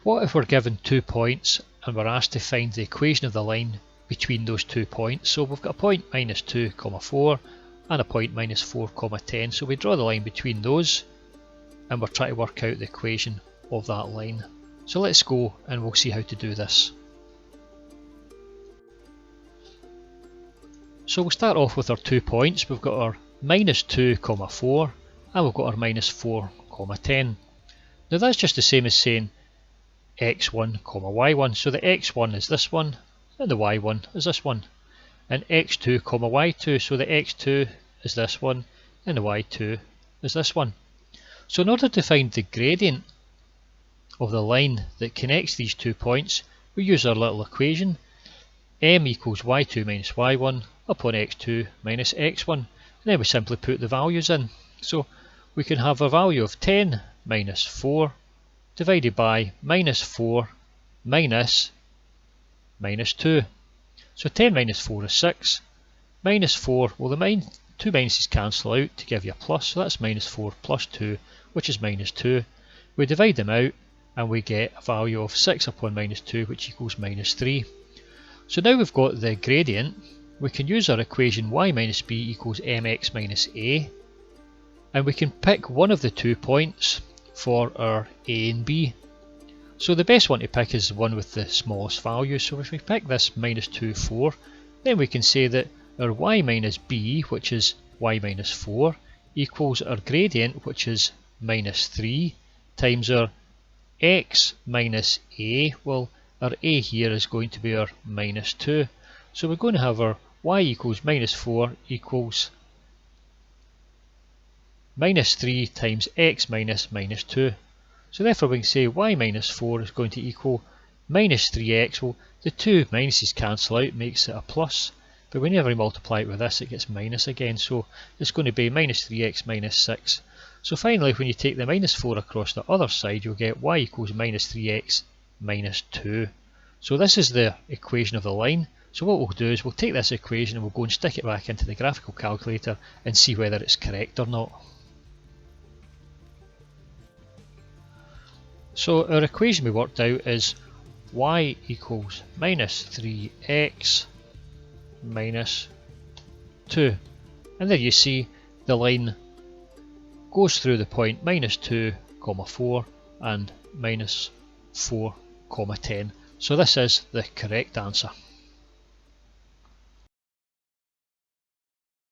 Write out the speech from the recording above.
What if we're given 2 points and we're asked to find the equation of the line between those 2 points? So we've got a point minus 2, 4 and a point minus 4, 10. So we draw the line between those and we're trying to work out the equation of that line. So let's go and we'll see how to do this. So we'll start off with our 2 points. We've got our minus 2, 4 and we've got our minus 4, 10. Now that's just the same as saying x1, y1. So the x1 is this one and the y1 is this one. And x2, y2. So the x2 is this one and the y2 is this one. So in order to find the gradient of the line that connects these 2 points, we use our little equation. M equals y2 minus y1 upon x2 minus x1. And then we simply put the values in. So we can have a value of 10 minus 4 divided by minus 4 minus 2. So 10 minus 4 is 6. Minus 4, well the two minuses cancel out to give you a plus, so that's minus 4 plus 2, which is minus 2. We divide them out and we get a value of 6 upon minus 2, which equals minus 3. So now we've got the gradient, we can use our equation y minus b equals mx minus a, and we can pick one of the 2 points for our a and b. So the best one to pick is the one with the smallest value. So if we pick this minus 2, 4, then we can say that our y minus b, which is y minus 4, equals our gradient, which is minus 3, times our x minus a. Well, our a here is going to be our minus 2. So we're going to have our y equals minus 4 equals minus 3 times x minus minus 2. So therefore we can say y minus 4 is going to equal minus 3x. Well, the two minuses cancel out, makes it a plus. But whenever we multiply it with this, it gets minus again. So it's going to be minus 3x minus 6. So finally, when you take the minus 4 across the other side, you'll get y equals minus 3x minus 2. So this is the equation of the line. So what we'll do is we'll take this equation and we'll go and stick it back into the graphical calculator and see whether it's correct or not. So our equation we worked out is y equals minus 3x minus 2. And there you see the line goes through the point minus 2, 4 and minus 4, 10. So this is the correct answer.